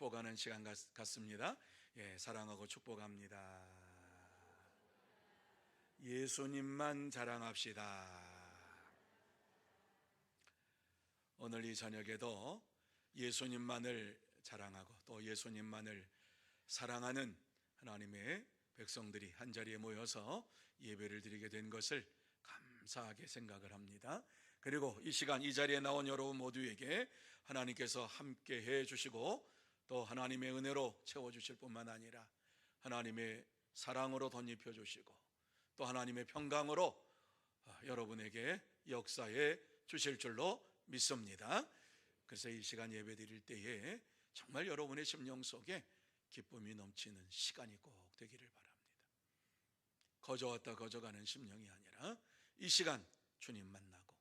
축복하는 시간 같습니다. 사랑하고 축복합니다. 예수님만 자랑합시다. 오늘 이 저녁에도 예수님만을 자랑하고 또 예수님만을 사랑하는 하나님의 백성들이 한자리에 모여서 예배를 드리게 된 것을 감사하게 생각을 합니다. 그리고 이 시간 이 자리에 나온 여러분 모두에게 하나님께서 함께 해 주시고 또 하나님의 은혜로 채워주실 뿐만 아니라 하나님의 사랑으로 덧입혀 주시고 또 하나님의 평강으로 여러분에게 역사해 주실 줄로 믿습니다. 그래서 이 시간 예배 드릴 때에 정말 여러분의 심령 속에 기쁨이 넘치는 시간이 꼭 되기를 바랍니다. 거저왔다 거저가는 심령이 아니라 이 시간 주님 만나고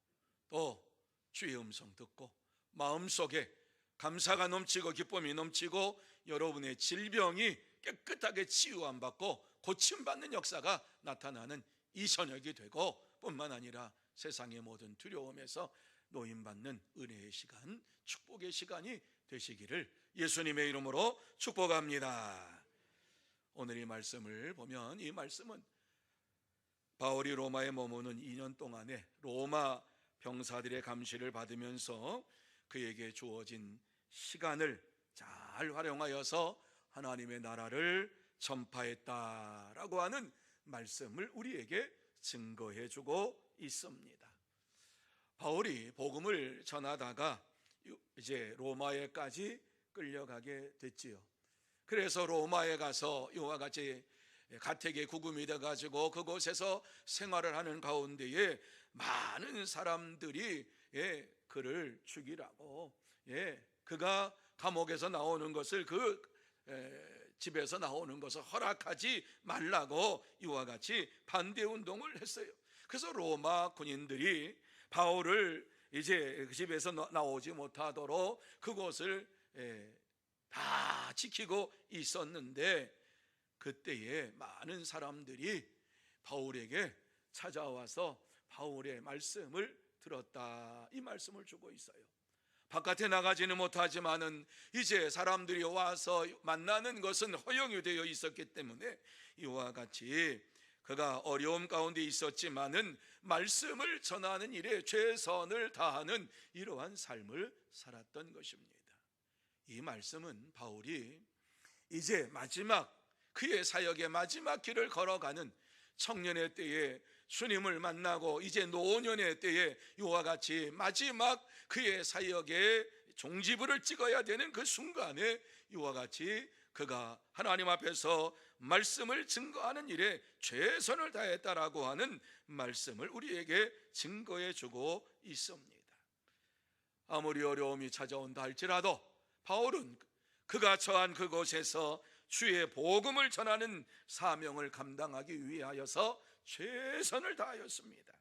또 주의 음성 듣고 마음속에 감사가 넘치고 기쁨이 넘치고 여러분의 질병이 깨끗하게 치유함 받고 고침받는 역사가 나타나는 이 저녁이 되고 뿐만 아니라 세상의 모든 두려움에서 노임받는 은혜의 시간, 축복의 시간이 되시기를 예수님의 이름으로 축복합니다. 오늘 이 말씀을 보면 이 말씀은 바울이 로마에 머무는 2년 동안에 로마 병사들의 감시를 받으면서 그에게 주어진 시간을 잘 활용하여서 하나님의 나라를 전파했다라고 하는 말씀을 우리에게 증거해 주고 있습니다. 바울이 복음을 전하다가 이제 로마에까지 끌려가게 됐지요. 그래서 로마에 가서 이와 같이 가택에 구금이 돼가지고 그곳에서 생활을 하는 가운데에 많은 사람들이 그를 죽이라고 그가 감옥에서 나오는 것을 집에서 나오는 것을 허락하지 말라고 이와 같이 반대 운동을 했어요. 그래서 로마 군인들이 바울을 이제 그 집에서 나오지 못하도록 그곳을 다 지키고 있었는데 그때에 많은 사람들이 바울에게 찾아와서 바울의 말씀을 들었다, 이 말씀을 주고 있어요. 바깥에 나가지는 못하지만은 이제 사람들이 와서 만나는 것은 허용이 되어 있었기 때문에 이와 같이 그가 어려움 가운데 있었지만은 말씀을 전하는 일에 최선을 다하는 이러한 삶을 살았던 것입니다. 이 말씀은 바울이 이제 마지막 그의 사역의 마지막 길을 걸어가는 청년의 때에 주님을 만나고 이제 노년의 때에 이와 같이 마지막 그의 사역의 종지부를 찍어야 되는 그 순간에 이와 같이 그가 하나님 앞에서 말씀을 증거하는 일에 최선을 다했다라고 하는 말씀을 우리에게 증거해 주고 있습니다. 아무리 어려움이 찾아온다 할지라도 바울은 그가 처한 그곳에서 주의 복음을 전하는 사명을 감당하기 위하여서 최선을 다하였습니다.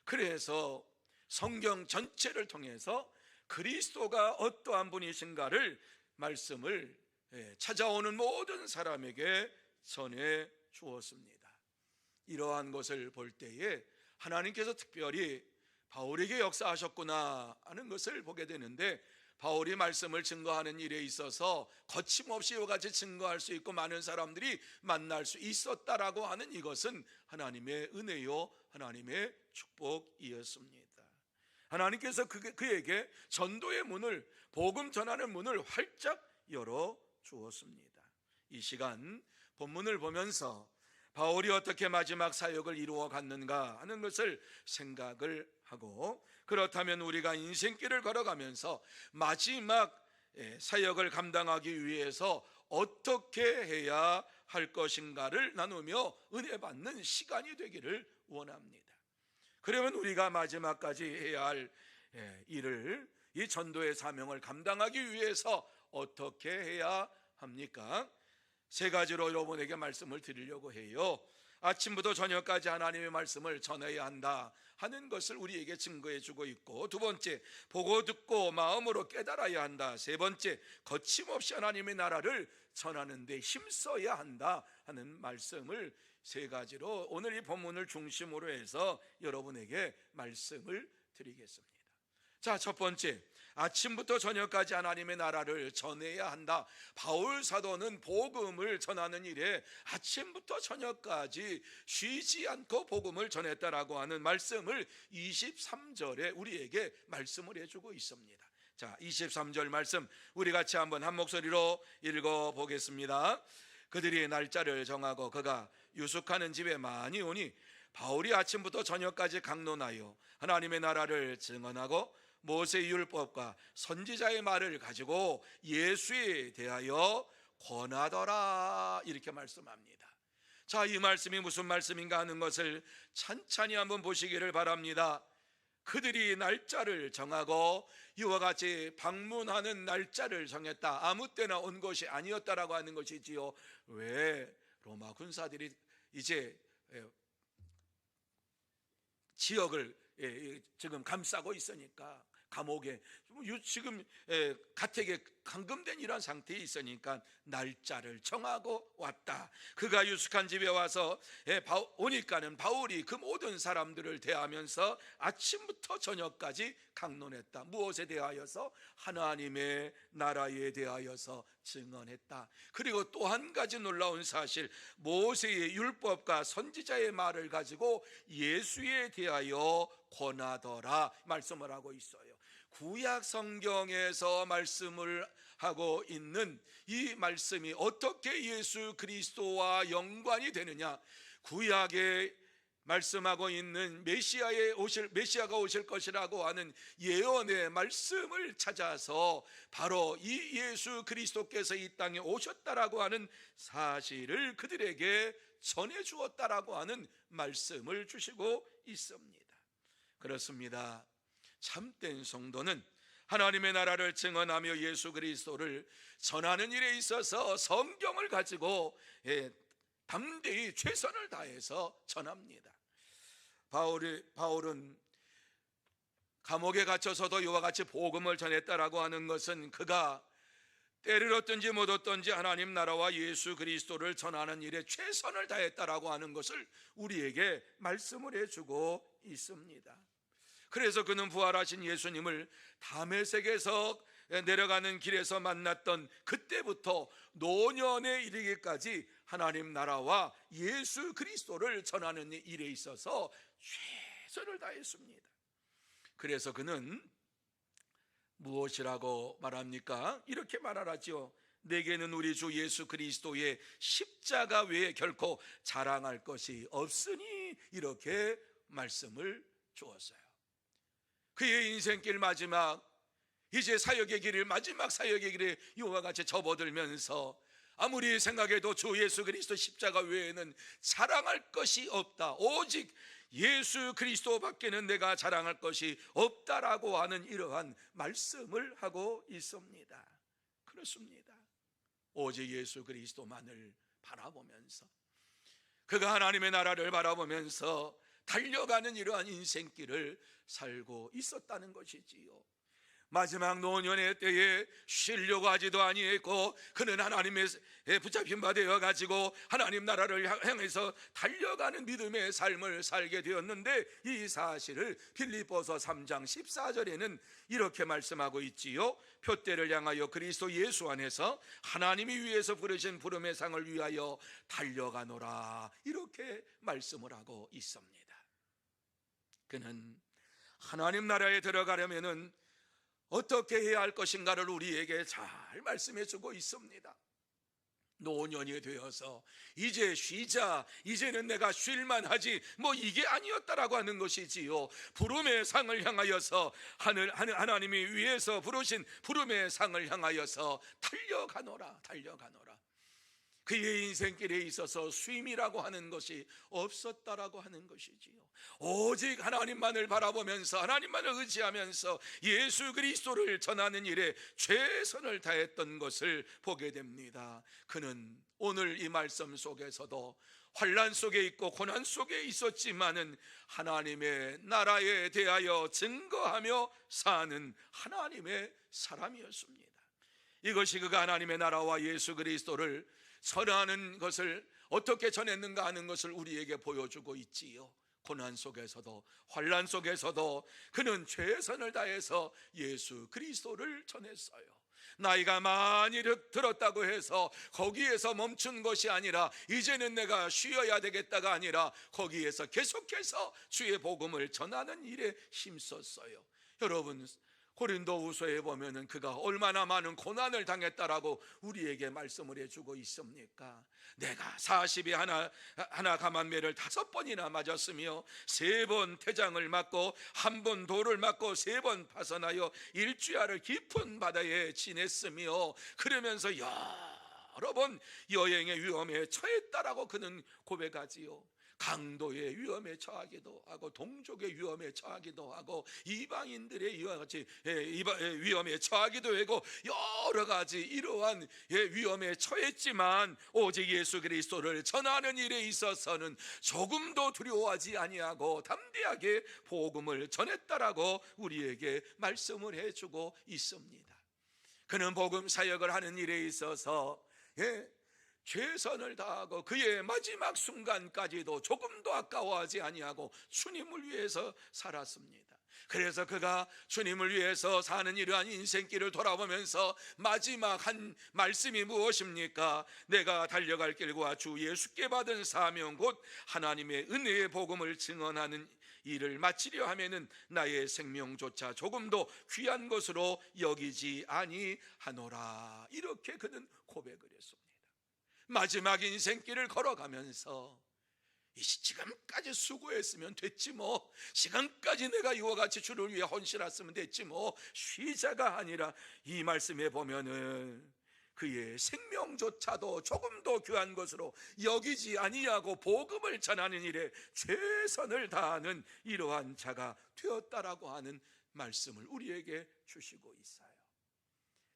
그래서 성경 전체를 통해서 그리스도가 어떠한 분이신가를 말씀을 찾아오는 모든 사람에게 전해 주었습니다. 이러한 것을 볼 때에 하나님께서 특별히 바울에게 역사하셨구나 하는 것을 보게 되는데, 바울이 말씀을 증거하는 일에 있어서 거침없이 이와 같이 증거할 수 있고 많은 사람들이 만날 수 있었다라고 하는 이것은 하나님의 은혜요 하나님의 축복이었습니다. 하나님께서 그에게 전도의 문을, 복음 전하는 문을 활짝 열어 주었습니다. 이 시간 본문을 보면서 바울이 어떻게 마지막 사역을 이루어 갔는가 하는 것을 생각을 하고, 그렇다면 우리가 인생길을 걸어가면서 마지막 사역을 감당하기 위해서 어떻게 해야 할 것인가를 나누며 은혜 받는 시간이 되기를 원합니다. 그러면 우리가 마지막까지 해야 할 일을, 이 전도의 사명을 감당하기 위해서 어떻게 해야 합니까? 세 가지로 여러분에게 말씀을 드리려고 해요. 아침부터 저녁까지 하나님의 말씀을 전해야 한다 하는 것을 우리에게 증거해 주고 있고, 두 번째, 보고 듣고 마음으로 깨달아야 한다. 세 번째, 거침없이 하나님의 나라를 전하는 데 힘써야 한다 하는 말씀을 세 가지로 오늘 이 본문을 중심으로 해서 여러분에게 말씀을 드리겠습니다. 자, 첫 번째, 아침부터 저녁까지 하나님의 나라를 전해야 한다. 바울 사도는 복음을 전하는 일에 아침부터 저녁까지 쉬지 않고 복음을 전했다라고 하는 말씀을 23절에 우리에게 말씀을 해주고 있습니다. 자, 23절 말씀 우리 같이 한번 한 목소리로 읽어보겠습니다. 그들이 날짜를 정하고 그가 유숙하는 집에 많이 오니 바울이 아침부터 저녁까지 강론하여 하나님의 나라를 증언하고 모세의 율법과 선지자의 말을 가지고 예수에 대하여 권하더라, 이렇게 말씀합니다. 자, 이 말씀이 무슨 말씀인가 하는 것을 찬찬히 한번 보시기를 바랍니다. 그들이 날짜를 정하고 이와 같이 방문하는 날짜를 정했다. 아무 때나 온 것이 아니었다라고 하는 것이지요. 왜? 로마 군사들이 이제 지역을 지금 감싸고 있으니까, 감옥에 지금 가택에 감금된 이런 상태에 있으니까 날짜를 정하고 왔다. 그가 유숙한 집에 와서 오니까는 바울이 그 모든 사람들을 대하면서 아침부터 저녁까지 강론했다. 무엇에 대하여서? 하나님의 나라에 대하여서 증언했다. 그리고 또 한 가지 놀라운 사실, 모세의 율법과 선지자의 말을 가지고 예수에 대하여 권하더라 말씀을 하고 있어요. 구약 성경에서 말씀을 하고 있는 이 말씀이 어떻게 예수 그리스도와 연관이 되느냐? 구약에 말씀하고 있는 메시아가 오실 것이라고 하는 예언의 말씀을 찾아서 바로 이 예수 그리스도께서 이 땅에 오셨다라고 하는 사실을 그들에게 전해 주었다라고 하는 말씀을 주시고 있습니다. 그렇습니다. 참된 성도는 하나님의 나라를 증언하며 예수 그리스도를 전하는 일에 있어서 성경을 가지고 담대히 최선을 다해서 전합니다. 바울은 감옥에 갇혀서도 이와 같이 복음을 전했다라고 하는 것은 그가 때를 얻든지 못 얻든지 하나님 나라와 예수 그리스도를 전하는 일에 최선을 다했다라고 하는 것을 우리에게 말씀을 해주고 있습니다. 그래서 그는 부활하신 예수님을 다메섹에서 내려가는 길에서 만났던 그때부터 노년에 이르기까지 하나님 나라와 예수 그리스도를 전하는 일에 있어서 최선을 다했습니다. 그래서 그는 무엇이라고 말합니까? 이렇게 말하라죠. 내게는 우리 주 예수 그리스도의 십자가 외에 결코 자랑할 것이 없으니, 이렇게 말씀을 주었어요. 그의 인생길 마지막, 이제 사역의 길을, 마지막 사역의 길에 이와 같이 접어들면서 아무리 생각해도 주 예수 그리스도 십자가 외에는 자랑할 것이 없다, 오직 예수 그리스도밖에는 내가 자랑할 것이 없다라고 하는 이러한 말씀을 하고 있습니다. 그렇습니다. 오직 예수 그리스도만을 바라보면서, 그가 하나님의 나라를 바라보면서 달려가는 이러한 인생길을 살고 있었다는 것이지요. 마지막 노년의 때에 쉬려고 하지도 아니했고, 그는 하나님의 붙잡힌 바 되어 가지고 하나님 나라를 향해서 달려가는 믿음의 삶을 살게 되었는데, 이 사실을 빌립보서 3장 14절에는 이렇게 말씀하고 있지요. 표대를 향하여 그리스도 예수 안에서 하나님이 위에서 부르신 부름의 상을 위하여 달려가노라, 이렇게 말씀을 하고 있습니다. 그는 하나님 나라에 들어가려면은 어떻게 해야 할 것인가를 우리에게 잘 말씀해 주고 있습니다. 노년이 되어서 이제 쉬자, 이제는 내가 쉴만 하지, 이게 아니었다라고 하는 것이지요. 부름의 상을 향하여서 하나님이 위에서 부르신 부름의 상을 향하여서 달려가노라. 그의 인생길에 있어서 쉼이라고 하는 것이 없었다라고 하는 것이지요. 오직 하나님만을 바라보면서, 하나님만을 의지하면서 예수 그리스도를 전하는 일에 최선을 다했던 것을 보게 됩니다. 그는 오늘 이 말씀 속에서도 환난 속에 있고 고난 속에 있었지만은 하나님의 나라에 대하여 증거하며 사는 하나님의 사람이었습니다. 이것이 그가 하나님의 나라와 예수 그리스도를 전하는 것을 어떻게 전했는가 하는 것을 우리에게 보여주고 있지요. 고난 속에서도 환난 속에서도 그는 최선을 다해서 예수 그리스도를 전했어요. 나이가 많이 들었다고 해서 거기에서 멈춘 것이 아니라 이제는 내가 쉬어야 되겠다가 아니라 거기에서 계속해서 주의 복음을 전하는 일에 힘썼어요. 여러분, 고린도후서에 보면은 그가 얼마나 많은 고난을 당했다라고 우리에게 말씀을 해주고 있습니까? 내가 40에 하나 감한매를 5번이나 맞았으며 3번 태장을 맞고 1번 돌을 맞고 3번 파선하여 일주야를 깊은 바다에 지냈으며, 그러면서 여러 번 여행의 위험에 처했다라고 그는 고백하지요. 강도의 위험에 처하기도 하고 동족의 위험에 처하기도 하고 이방인들의 위험에 처하기도 하고 여러 가지 이러한 위험에 처했지만 오직 예수 그리스도를 전하는 일에 있어서는 조금도 두려워하지 아니하고 담대하게 복음을 전했다라고 우리에게 말씀을 해주고 있습니다. 그는 복음 사역을 하는 일에 있어서 최선을 다하고 그의 마지막 순간까지도 조금도 아까워하지 아니하고 주님을 위해서 살았습니다. 그래서 그가 주님을 위해서 사는 이러한 인생길을 돌아보면서 마지막 한 말씀이 무엇입니까? 내가 달려갈 길과 주 예수께 받은 사명 곧 하나님의 은혜의 복음을 증언하는 일을 마치려 하면은 나의 생명조차 조금도 귀한 것으로 여기지 아니하노라. 이렇게 그는 고백을 했습니다. 마지막 인생길을 걸어가면서 지금까지 수고했으면 됐지 뭐, 지금까지 내가 이와 같이 주를 위해 헌신했으면 됐지 뭐, 쉬자가 아니라 이 말씀에 보면은 그의 생명조차도 조금도 귀한 것으로 여기지 아니하고 복음을 전하는 일에 최선을 다하는 이러한 자가 되었다라고 하는 말씀을 우리에게 주시고 있어요.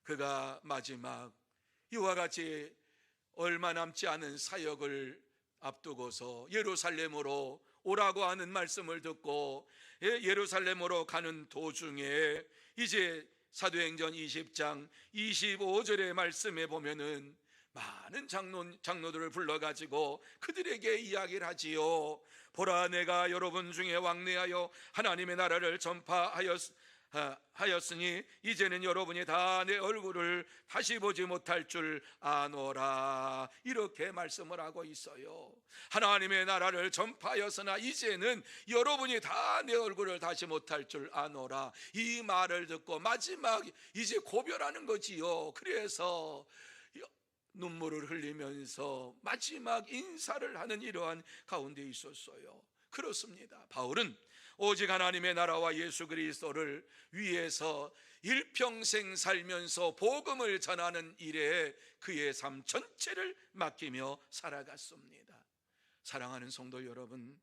그가 마지막 이와 같이 얼마 남지 않은 사역을 앞두고서 예루살렘으로 오라고 하는 말씀을 듣고 예루살렘으로 가는 도중에 이제 사도행전 20장 25절의 말씀에 보면은 많은 장로들을 불러가지고 그들에게 이야기를 하지요. 보라, 내가 여러분 중에 왕래하여 하나님의 나라를 전파하였으니 이제는 여러분이 다 내 얼굴을 다시 보지 못할 줄 아노라. 이렇게 말씀을 하고 있어요. 하나님의 나라를 전파하였으나 이제는 여러분이 다 내 얼굴을 다시 못할 줄 아노라. 이 말을 듣고 마지막 이제 고별하는 거지요. 그래서 눈물을 흘리면서 마지막 인사를 하는 이러한 가운데 있었어요. 그렇습니다. 바울은 오직 하나님의 나라와 예수 그리스도를 위해서 일평생 살면서 복음을 전하는 일에 그의 삶 전체를 맡기며 살아갔습니다. 사랑하는 성도 여러분,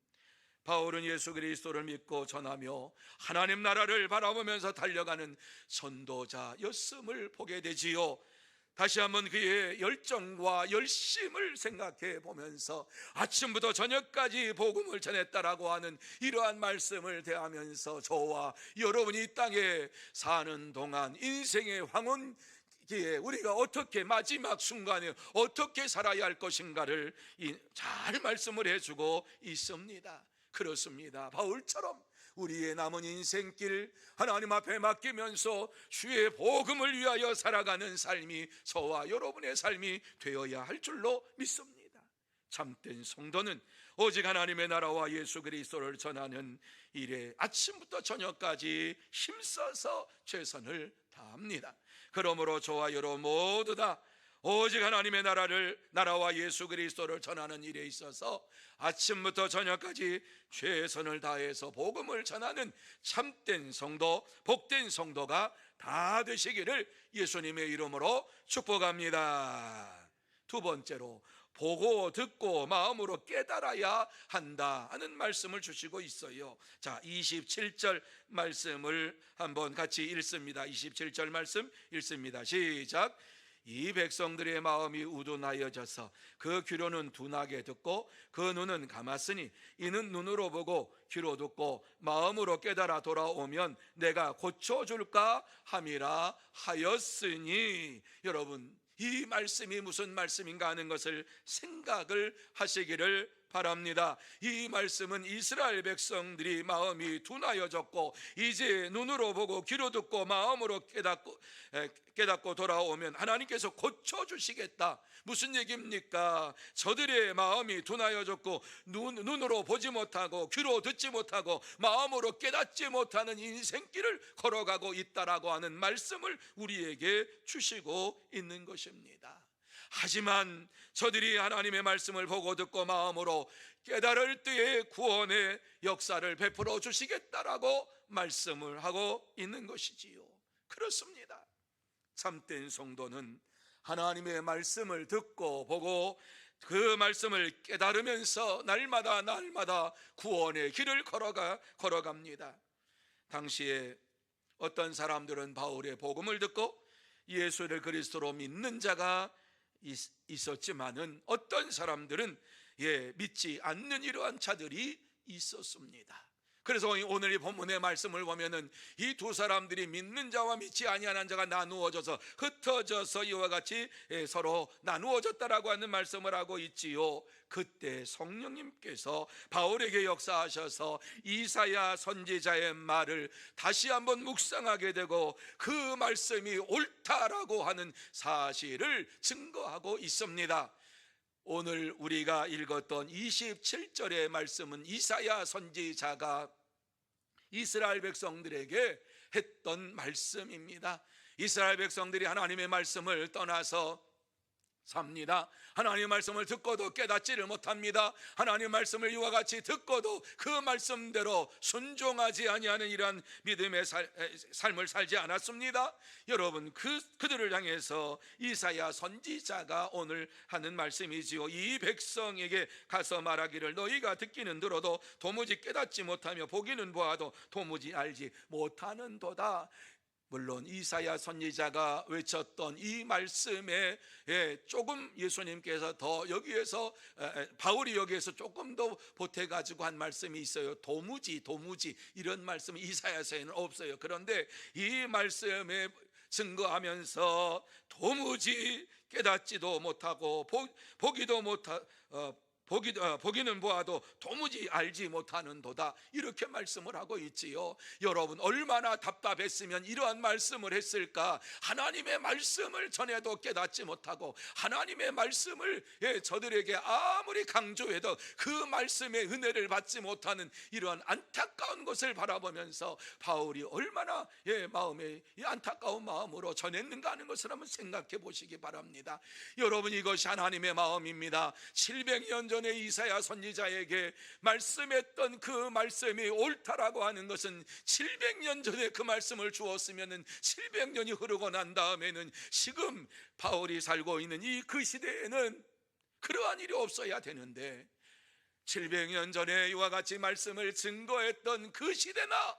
바울은 예수 그리스도를 믿고 전하며 하나님 나라를 바라보면서 달려가는 전도자였음을 보게 되지요. 다시 한번 그의 열정과 열심을 생각해 보면서 아침부터 저녁까지 복음을 전했다라고 하는 이러한 말씀을 대하면서 저와 여러분이 이 땅에 사는 동안 인생의 황혼기에 우리가 어떻게 마지막 순간에 어떻게 살아야 할 것인가를 잘 말씀을 해주고 있습니다. 그렇습니다. 바울처럼 우리의 남은 인생길 하나님 앞에 맡기면서 주의 복음을 위하여 살아가는 삶이 저와 여러분의 삶이 되어야 할 줄로 믿습니다. 참된 성도는 오직 하나님의 나라와 예수 그리스도를 전하는 일에 아침부터 저녁까지 힘써서 최선을 다합니다. 그러므로 저와 여러분 모두 다 오직 하나님의 나라와 예수 그리스도를 전하는 일에 있어서 아침부터 저녁까지 최선을 다해서 복음을 전하는 참된 성도, 복된 성도가 다 되시기를 예수님의 이름으로 축복합니다. 두 번째로, 보고 듣고 마음으로 깨달아야 한다 하는 말씀을 주시고 있어요. 자, 27절 말씀을 한번 같이 읽습니다. 27절 말씀 읽습니다. 시작. 이 백성들의 마음이 우둔하여져서 그 귀로는 둔하게 듣고 그 눈은 감았으니 이는 눈으로 보고 귀로 듣고 마음으로 깨달아 돌아오면 내가 고쳐줄까 함이라 하였으니. 여러분, 이 말씀이 무슨 말씀인가 하는 것을 생각을 하시기를 바랍니다. 이 말씀은 이스라엘 백성들이 마음이 둔하여졌고 이제 눈으로 보고 귀로 듣고 마음으로 깨닫고 돌아오면 하나님께서 고쳐주시겠다. 무슨 얘기입니까? 저들의 마음이 둔하여졌고 눈으로 보지 못하고 귀로 듣지 못하고 마음으로 깨닫지 못하는 인생길을 걸어가고 있다라고 하는 말씀을 우리에게 주시고 있는 것입니다. 하지만 저들이 하나님의 말씀을 보고 듣고 마음으로 깨달을 때에 구원의 역사를 베풀어 주시겠다라고 말씀을 하고 있는 것이지요. 그렇습니다. 참된 성도는 하나님의 말씀을 듣고 보고 그 말씀을 깨달으면서 날마다 구원의 길을 걸어갑니다. 당시에 어떤 사람들은 바울의 복음을 듣고 예수를 그리스도로 믿는 자가 있었지만은 어떤 사람들은 믿지 않는 이러한 자들이 있었습니다. 그래서 오늘 이 본문의 말씀을 보면은 이 두 사람들이 믿는 자와 믿지 아니하는 자가 나누어져서 흩어져서 이와 같이 서로 나누어졌다라고 하는 말씀을 하고 있지요. 그때 성령님께서 바울에게 역사하셔서 이사야 선지자의 말을 다시 한번 묵상하게 되고 그 말씀이 옳다라고 하는 사실을 증거하고 있습니다. 오늘 우리가 읽었던 27절의 말씀은 이사야 선지자가 이스라엘 백성들에게 했던 말씀입니다. 이스라엘 백성들이 하나님의 말씀을 떠나서 삽니다. 하나님의 말씀을 듣고도 깨닫지를 못합니다. 하나님의 말씀을 이와 같이 듣고도 그 말씀대로 순종하지 아니하는 이러한 믿음의 삶을 살지 않았습니다. 여러분, 그들을 향해서 이사야 선지자가 오늘 하는 말씀이지요. 이 백성에게 가서 말하기를 너희가 듣기는 들어도 도무지 깨닫지 못하며 보기는 보아도 도무지 알지 못하는도다. 물론 이사야 선지자가 외쳤던 이 말씀에 조금 예수님께서 더 여기에서 바울이 여기에서 조금 더 보태가지고 한 말씀이 있어요. 도무지 이런 말씀이 이사야서에는 없어요. 그런데 이 말씀에 증거하면서 도무지 깨닫지도 못하고 보기는 보아도 도무지 알지 못하는도다, 이렇게 말씀을 하고 있지요. 여러분, 얼마나 답답했으면 이러한 말씀을 했을까. 하나님의 말씀을 전해도 깨닫지 못하고 하나님의 말씀을 저들에게 아무리 강조해도 그 말씀의 은혜를 받지 못하는 이러한 안타까운 것을 바라보면서 바울이 얼마나 마음에 안타까운 마음으로 전했는가 하는 것을 한번 생각해 보시기 바랍니다. 여러분, 이것이 하나님의 마음입니다. 700년 전에 이사야 선지자에게 말씀했던 그 말씀이 옳다라고 하는 것은 700년 전에 그 말씀을 주었으면 700년이 흐르고 난 다음에는 지금 바울이 살고 있는 그 시대에는 그러한 일이 없어야 되는데 700년 전에 이와 같이 말씀을 증거했던 그 시대나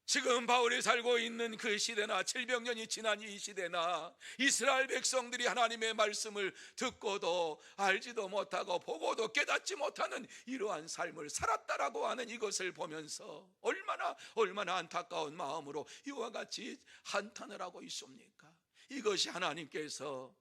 지금 바울이 살고 있는 그 시대나 700년이 지난 이 시대나 이스라엘 백성들이 하나님의 말씀을 듣고도 알지도 못하고 보고도 깨닫지 못하는 이러한 삶을 살았다라고 하는 이것을 보면서 얼마나 안타까운 마음으로 이와 같이 한탄을 하고 있습니까? 이것이 하나님께서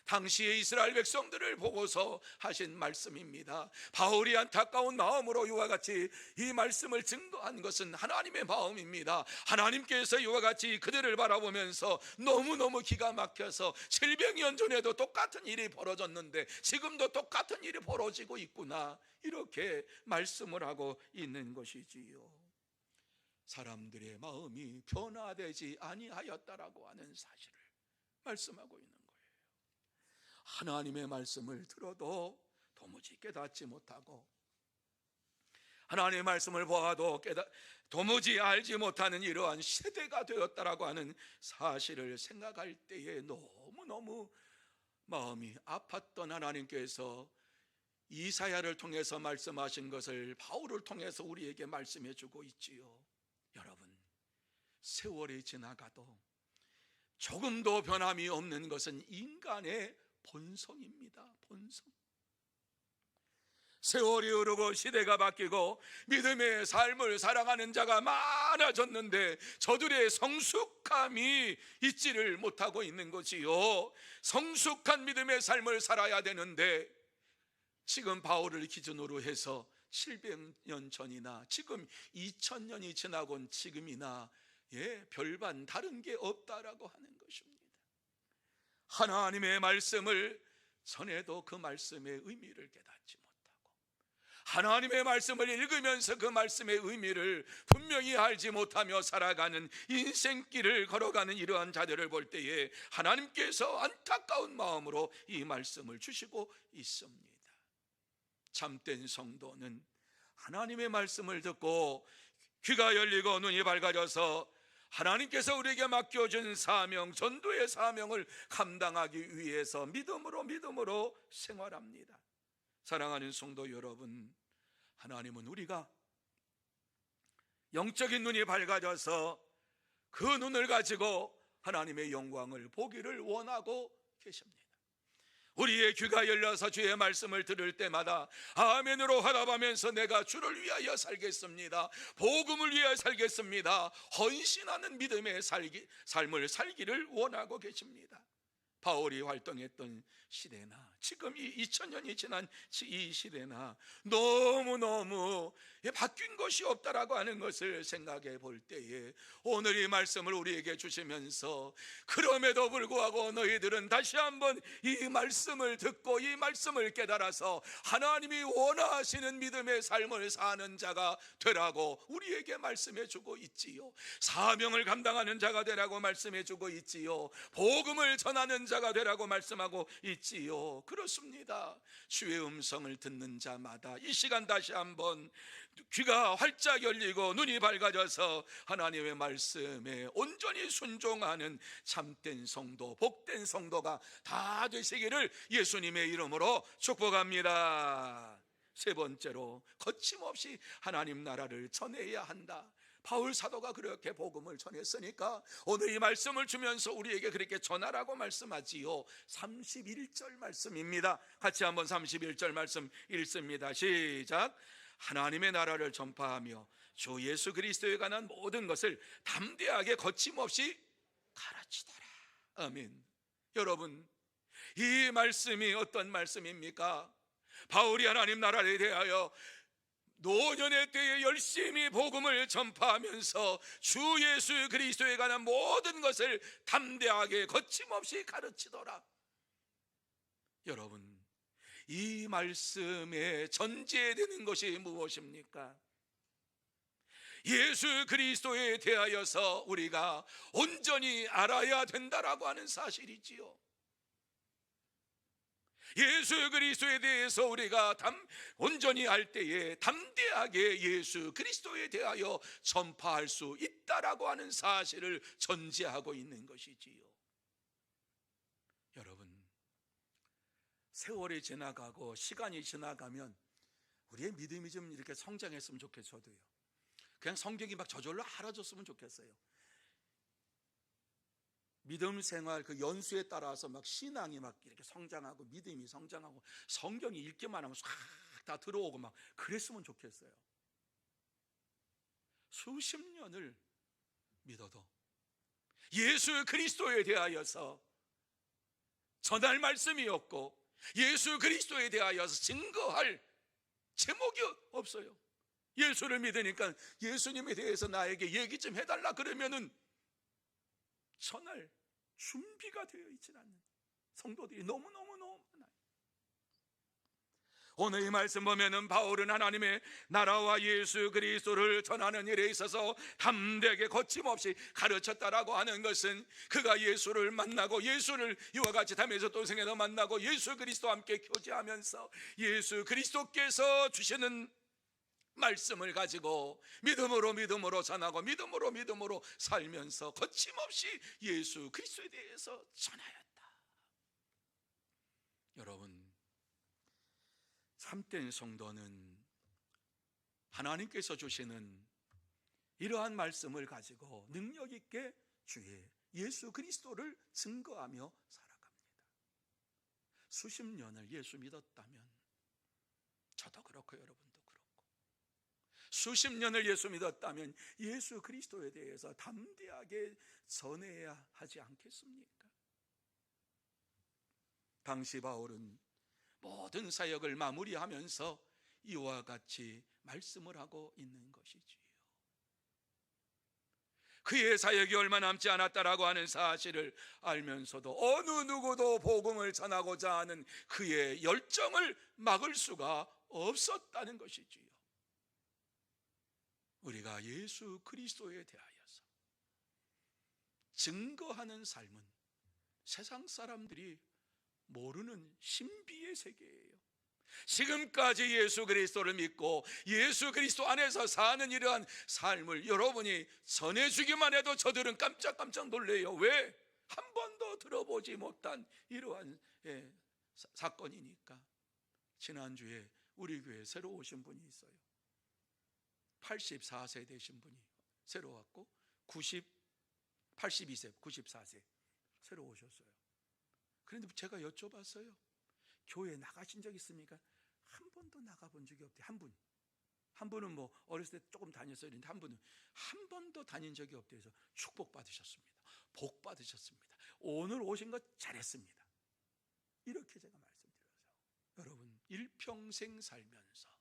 당시의 이스라엘 백성들을 보고서 하신 말씀입니다. 바울이 안타까운 마음으로 이와 같이 이 말씀을 증거한 것은 하나님의 마음입니다. 하나님께서 이와 같이 그들을 바라보면서 너무너무 기가 막혀서 700년 전에도 똑같은 일이 벌어졌는데 지금도 똑같은 일이 벌어지고 있구나, 이렇게 말씀을 하고 있는 것이지요. 사람들의 마음이 변화되지 아니하였다라고 하는 사실을 말씀하고 있는 거예요. 하나님의 말씀을 들어도 도무지 깨닫지 못하고 하나님의 말씀을 보아도 도무지 알지 못하는 이러한 세대가 되었다라고 하는 사실을 생각할 때에 너무너무 마음이 아팠던 하나님께서 이사야를 통해서 말씀하신 것을 바울을 통해서 우리에게 말씀해 주고 있지요. 여러분, 세월이 지나가도 조금도 변함이 없는 것은 인간의 본성입니다. 본성. 세월이 흐르고 시대가 바뀌고 믿음의 삶을 살아가는 자가 많아졌는데 저들의 성숙함이 있지를 못하고 있는 것이요. 성숙한 믿음의 삶을 살아야 되는데 지금 바울을 기준으로 해서 700년 전이나 지금 2000년이 지나고 온 지금이나 별반 다른 게 없다라고 하는 것입니다. 하나님의 말씀을 전해도 그 말씀의 의미를 깨닫지 못하고, 하나님의 말씀을 읽으면서 그 말씀의 의미를 분명히 알지 못하며 살아가는 인생길을 걸어가는 이러한 자들을 볼 때에 하나님께서 안타까운 마음으로 이 말씀을 주시고 있습니다. 참된 성도는 하나님의 말씀을 듣고 귀가 열리고 눈이 밝아져서 하나님께서 우리에게 맡겨준 사명, 전도의 사명을 감당하기 위해서 믿음으로 생활합니다. 사랑하는 성도 여러분, 하나님은 우리가 영적인 눈이 밝아져서 그 눈을 가지고 하나님의 영광을 보기를 원하고 계십니다. 우리의 귀가 열려서 주의 말씀을 들을 때마다 아멘으로 화답하면서 내가 주를 위하여 살겠습니다, 복음을 위하여 살겠습니다, 헌신하는 믿음의 삶을 살기를 원하고 계십니다. 바울이 활동했던 시대나 지금 이 2000년이 지난 이 시대나 너무너무 바뀐 것이 없다라고 하는 것을 생각해 볼 때에 오늘 이 말씀을 우리에게 주시면서 그럼에도 불구하고 너희들은 다시 한번 이 말씀을 듣고 이 말씀을 깨달아서 하나님이 원하시는 믿음의 삶을 사는 자가 되라고 우리에게 말씀해 주고 있지요. 사명을 감당하는 자가 되라고 말씀해 주고 있지요. 복음을 전하는 자가 되라고 말씀하고 있지요. 그렇습니다. 주의 음성을 듣는 자마다 이 시간 다시 한번 귀가 활짝 열리고 눈이 밝아져서 하나님의 말씀에 온전히 순종하는 참된 성도, 복된 성도가 다 되시기를 예수님의 이름으로 축복합니다. 세 번째로, 거침없이 하나님 나라를 전해야 한다. 바울 사도가 그렇게 복음을 전했으니까 오늘 이 말씀을 주면서 우리에게 그렇게 전하라고 말씀하지요. 31절 말씀입니다. 같이 한번 31절 말씀 읽습니다. 시작. 하나님의 나라를 전파하며 주 예수 그리스도에 관한 모든 것을 담대하게 거침없이 가르치더라. 아멘. 여러분, 이 말씀이 어떤 말씀입니까? 바울이 하나님 나라에 대하여 노년의 때에 열심히 복음을 전파하면서 주 예수 그리스도에 관한 모든 것을 담대하게 거침없이 가르치더라. 여러분, 이 말씀에 전제되는 것이 무엇입니까? 예수 그리스도에 대하여서 우리가 온전히 알아야 된다라고 하는 사실이지요. 예수 그리스도에 대해서 우리가 온전히 알 때에 담대하게 예수 그리스도에 대하여 전파할 수 있다라고 하는 사실을 전제하고 있는 것이지요. 여러분, 세월이 지나가고 시간이 지나가면 우리의 믿음이 좀 이렇게 성장했으면 좋겠어요. 그냥 성경이 막 저절로 알아줬으면 좋겠어요. 믿음 생활 그 연수에 따라서 막 신앙이 막 이렇게 성장하고 믿음이 성장하고 성경이 읽기만 하면 싹 다 들어오고 막 그랬으면 좋겠어요. 수십 년을 믿어도 예수 그리스도에 대하여서 전할 말씀이 없고 예수 그리스도에 대하여서 증거할 제목이 없어요. 예수를 믿으니까 예수님에 대해서 나에게 얘기 좀 해달라 그러면은 전할 준비가 되어 있지 않는 성도들이 너무너무 많아요. 오늘 이 말씀 보면은 바울은 하나님의 나라와 예수 그리스도를 전하는 일에 있어서 담대하게 거침없이 가르쳤다라고 하는 것은 그가 예수를 만나고 예수를 이와 같이 담에서 동생에도 만나고 예수 그리스도와 함께 교제하면서 예수 그리스도께서 주시는 말씀을 가지고 믿음으로 전하고 믿음으로 살면서 거침없이 예수 그리스도에 대해서 전하였다. 여러분, 참된 성도는 하나님께서 주시는 이러한 말씀을 가지고 능력 있게 주의 예수 그리스도를 증거하며 살아갑니다. 수십 년을 예수 믿었다면 저도 그렇고 여러분도 그렇고 수십 년을 예수 믿었다면 예수 그리스도에 대해서 담대하게 전해야 하지 않겠습니까? 당시 바울은 모든 사역을 마무리하면서 이와 같이 말씀을 하고 있는 것이지요. 그의 사역이 얼마 남지 않았다라고 하는 사실을 알면서도 어느 누구도 복음을 전하고자 하는 그의 열정을 막을 수가 없었다는 것이지요. 우리가 예수 그리스도에 대하여서 증거하는 삶은 세상 사람들이 모르는 신비의 세계예요. 지금까지 예수 그리스도를 믿고 예수 그리스도 안에서 사는 이러한 삶을 여러분이 전해주기만 해도 저들은 깜짝깜짝 놀래요. 왜? 한 번도 들어보지 못한 이러한 사건이니까. 지난주에 우리 교회에 새로 오신 분이 있어요. 84세 되신 분이 새로 왔고 82세, 94세 새로 오셨어요. 그런데 제가 여쭤봤어요. 교회 나가신 적 있습니까? 한 번도 나가본 적이 없대요. 한 분은 뭐 어렸을 때 조금 다녔어요. 그런데 한 분은 한 번도 다닌 적이 없대요. 그래서 축복 받으셨습니다. 복 받으셨습니다. 오늘 오신 것 잘했습니다. 이렇게 제가 말씀드려서 여러분 일평생 살면서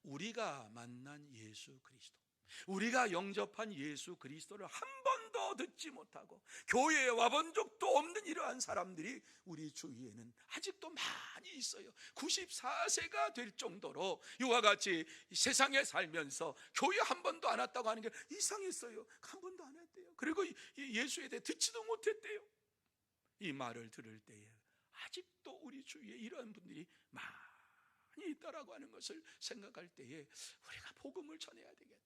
우리가 만난 예수 그리스도, 우리가 영접한 예수 그리스도를 한 번도 듣지 못하고 교회에 와본 적도 없는 이러한 사람들이 우리 주위에는 아직도 많이 있어요. 94세가 될 정도로 이와 같이 세상에 살면서 교회 한 번도 안 왔다고 하는 게 이상했어요. 한 번도 안 왔대요. 그리고 예수에 대해 듣지도 못했대요. 이 말을 들을 때에 아직도 우리 주위에 이러한 분들이 많이 있다라고 하는 것을 생각할 때에 우리가 복음을 전해야 되겠다.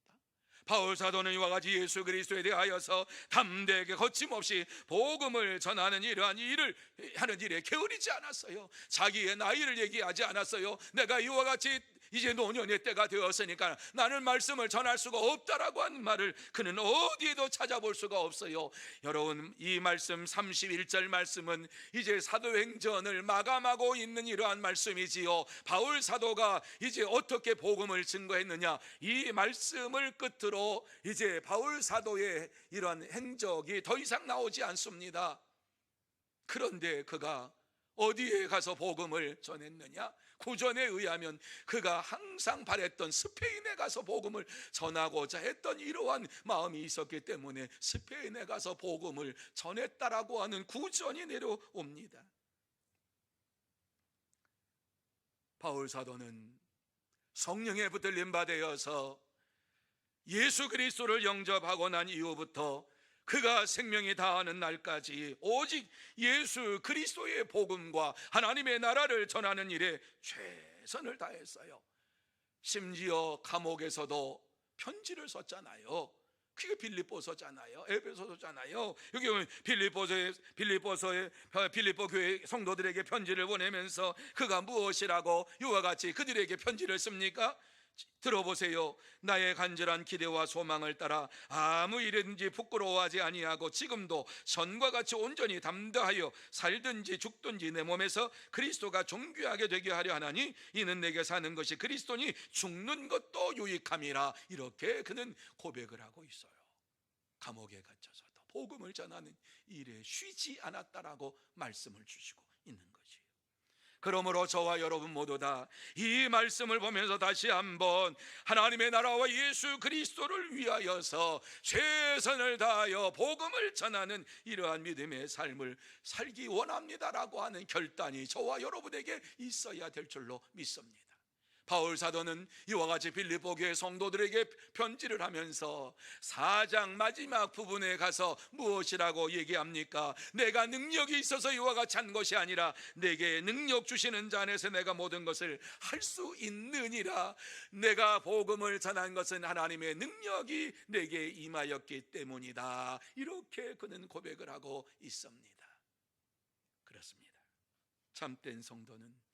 바울 사도는 이와 같이 예수 그리스도에 대하여서 담대하게 거침없이 복음을 전하는 이러한 일을 하는 일에 게으르지 않았어요. 자기의 나이를 얘기하지 않았어요. 내가 이와 같이 이제 노년의 때가 되었으니까 나는 말씀을 전할 수가 없다라고 하는 말을 그는 어디에도 찾아볼 수가 없어요. 여러분, 이 말씀 31절 말씀은 이제 사도행전을 마감하고 있는 이러한 말씀이지요. 바울 사도가 이제 어떻게 복음을 증거했느냐, 이 말씀을 끝으로 이제 바울 사도의 이러한 행적이 더 이상 나오지 않습니다. 그런데 그가 어디에 가서 복음을 전했느냐? 구전에 의하면 그가 항상 바랬던 스페인에 가서 복음을 전하고자 했던 이러한 마음이 있었기 때문에 스페인에 가서 복음을 전했다라고 하는 구전이 내려옵니다. 바울 사도는 성령에 붙들림 받아서 예수 그리스도를 영접하고 난 이후부터 그가 생명이 다하는 날까지 오직 예수 그리스도의 복음과 하나님의 나라를 전하는 일에 최선을 다했어요. 심지어 감옥에서도 편지를 썼잖아요. 그게 빌립보서잖아요. 에베소서잖아요. 여기 보면 빌립보 교회 성도들에게 편지를 보내면서 그가 무엇이라고 이와 같이 그들에게 편지를 씁니까? 들어보세요. 나의 간절한 기대와 소망을 따라 아무 일든지 부끄러워하지 아니하고 지금도 전과 같이 온전히 담대하여 살든지 죽든지 내 몸에서 그리스도가 존귀하게 되게 하려 하나니 이는 내게 사는 것이 그리스도니 죽는 것도 유익함이라. 이렇게 그는 고백을 하고 있어요. 감옥에 갇혀서도 복음을 전하는 일에 쉬지 않았다라고 말씀을 주시고 있는 거지요. 그러므로 저와 여러분 모두 다 이 말씀을 보면서 다시 한번 하나님의 나라와 예수 그리스도를 위하여서 최선을 다하여 복음을 전하는 이러한 믿음의 삶을 살기 원합니다라고 하는 결단이 저와 여러분에게 있어야 될 줄로 믿습니다. 바울 사도는 이와 같이 빌립보 교회 성도들에게 편지를 하면서 4장 마지막 부분에 가서 무엇이라고 얘기합니까? 내가 능력이 있어서 이와 같이 한 것이 아니라 내게 능력 주시는 자 안에서 내가 모든 것을 할 수 있느니라. 내가 복음을 전한 것은 하나님의 능력이 내게 임하였기 때문이다. 이렇게 그는 고백을 하고 있습니다. 그렇습니다. 참된 성도는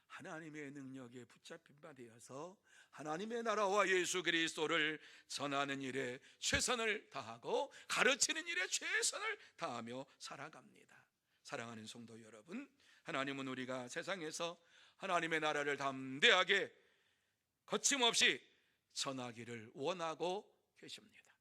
하나님의 능력에 붙잡힌 바 되어서 하나님의 나라와 예수 그리스도를 전하는 일에 최선을 다하고 가르치는 일에 최선을 다하며 살아갑니다. 사랑하는 성도 여러분, 하나님은 우리가 세상에서 하나님의 나라를 담대하게 거침없이 전하기를 원하고 계십니다.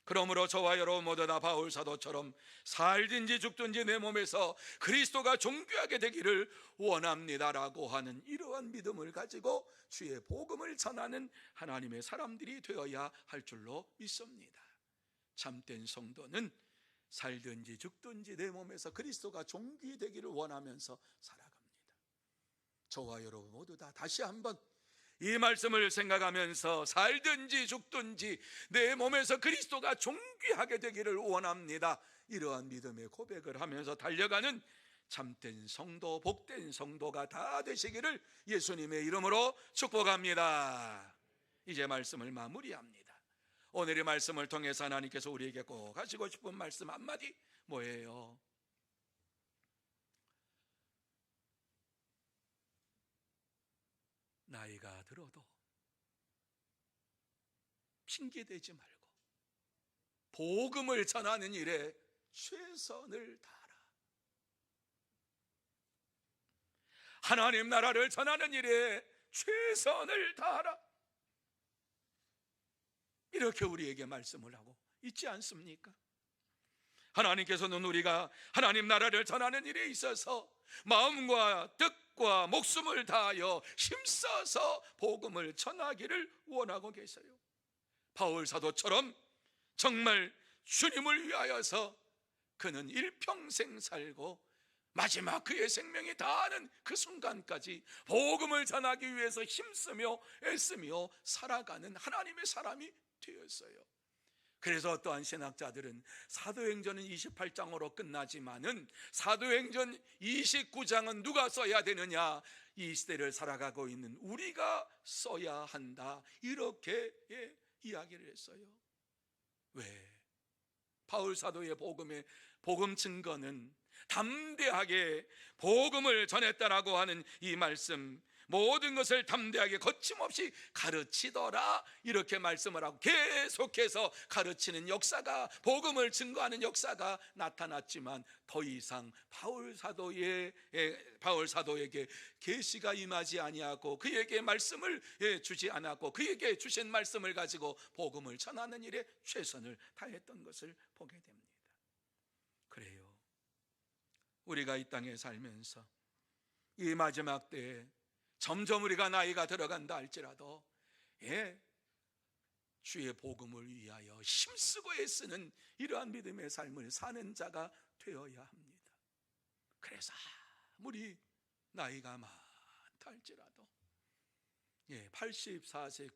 그러므로 저와 여러분 모두 다 바울 사도처럼 살든지 죽든지 내 몸에서 그리스도가 존귀하게 되기를 원합니다라고 하는 이러한 믿음을 가지고 주의 복음을 전하는 하나님의 사람들이 되어야 할 줄로 믿습니다. 참된 성도는 살든지 죽든지 내 몸에서 그리스도가 존귀되기를 원하면서 살아갑니다. 저와 여러분 모두 다 다시 한번 이 말씀을 생각하면서 살든지 죽든지 내 몸에서 그리스도가 존귀하게 되기를 원합니다. 이러한 믿음의 고백을 하면서 달려가는 참된 성도, 복된 성도가 다 되시기를 예수님의 이름으로 축복합니다. 이제 말씀을 마무리합니다. 오늘의 말씀을 통해서 하나님께서 우리에게 꼭 하시고 싶은 말씀 한마디 뭐예요? 나이가 들어도 핑계대지 말고 복음을 전하는 일에 최선을 다하라. 하나님 나라를 전하는 일에 최선을 다하라. 이렇게 우리에게 말씀을 하고 있지 않습니까? 하나님께서는 우리가 하나님 나라를 전하는 일에 있어서 마음과 뜻과 목숨을 다하여 힘써서 복음을 전하기를 원하고 계세요. 바울 사도처럼 정말 주님을 위하여서 그는 일평생 살고 마지막 그의 생명이 다하는 그 순간까지 복음을 전하기 위해서 힘쓰며 애쓰며 살아가는 하나님의 사람이 되었어요. 그래서 어떠한 신학자들은 사도행전은 28장으로 끝나지만은 사도행전 29장은 누가 써야 되느냐? 이 시대를 살아가고 있는 우리가 써야 한다, 이렇게 이야기를 했어요. 왜? 바울 사도의 복음 증거는 담대하게 복음을 전했다라고 하는 이 말씀, 모든 것을 담대하게 거침없이 가르치더라, 이렇게 말씀을 하고 계속해서 가르치는 역사가, 복음을 증거하는 역사가 나타났지만 더 이상 바울 사도에게 계시가 임하지 아니하고 그에게 말씀을 주지 않았고 그에게 주신 말씀을 가지고 복음을 전하는 일에 최선을 다했던 것을 보게 됩니다. 그래요, 우리가 이 땅에 살면서 이 마지막 때에 점점 우리가 나이가 들어간다 할지라도 주의 복음을 위하여 힘쓰고 애쓰는 이러한 믿음의 삶을 사는 자가 되어야 합니다. 그래서 아무리 나이가 많다 할지라도 84세,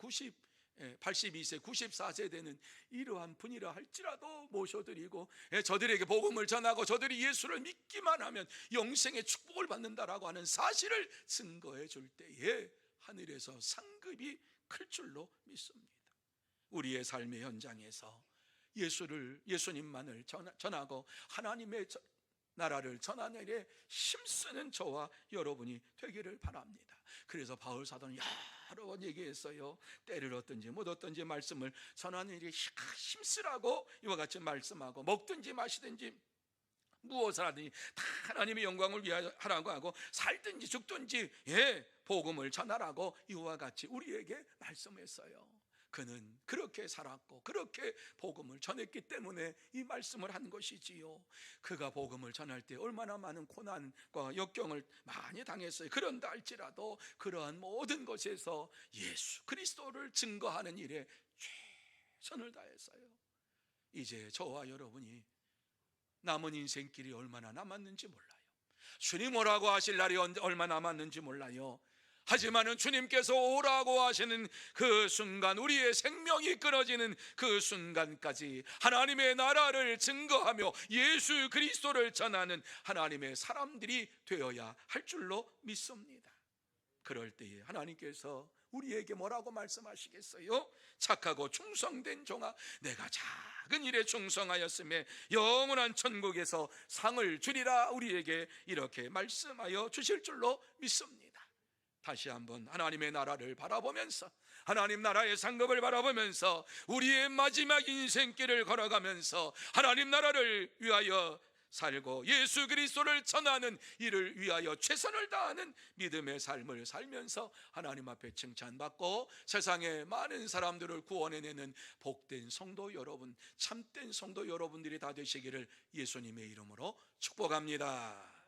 82세, 94세 되는 이러한 분이라 할지라도 모셔드리고 저들에게 복음을 전하고 저들이 예수를 믿기만 하면 영생의 축복을 받는다라고 하는 사실을 증거해 줄 때에 하늘에서 상급이 클 줄로 믿습니다. 우리의 삶의 현장에서 예수님만을 전하고 하나님의 나라를 전하는 일에 힘쓰는 저와 여러분이 되기를 바랍니다. 그래서 바울 사도는 여러 번 얘기했어요. 때를 얻든지 못 얻든지 말씀을 전하는 일에 힘쓰라고 이와 같이 말씀하고, 먹든지 마시든지 무엇을 하든지 다 하나님의 영광을 위하여 하라고 하고, 살든지 죽든지 복음을 전하라고 이와 같이 우리에게 말씀했어요. 그는 그렇게 살았고 그렇게 복음을 전했기 때문에 이 말씀을 한 것이지요. 그가 복음을 전할 때 얼마나 많은 고난과 역경을 많이 당했어요. 그런다 할지라도 그러한 모든 것에서 예수 그리스도를 증거하는 일에 최선을 다했어요. 이제 저와 여러분이 남은 인생길이 얼마나 남았는지 몰라요. 주님 오라고 하실 날이 얼마 남았는지 몰라요. 하지만은 주님께서 오라고 하시는 그 순간, 우리의 생명이 끊어지는 그 순간까지 하나님의 나라를 증거하며 예수 그리스도를 전하는 하나님의 사람들이 되어야 할 줄로 믿습니다. 그럴 때에 하나님께서 우리에게 뭐라고 말씀하시겠어요? 착하고 충성된 종아, 내가 작은 일에 충성하였음에 영원한 천국에서 상을 주리라, 우리에게 이렇게 말씀하여 주실 줄로 믿습니다. 다시 한번 하나님의 나라를 바라보면서, 하나님 나라의 상급을 바라보면서 우리의 마지막 인생길을 걸어가면서 하나님 나라를 위하여 살고 예수 그리스도를 전하는 일을 위하여 최선을 다하는 믿음의 삶을 살면서 하나님 앞에 칭찬받고 세상의 많은 사람들을 구원해내는 복된 성도 여러분, 참된 성도 여러분들이 다 되시기를 예수님의 이름으로 축복합니다.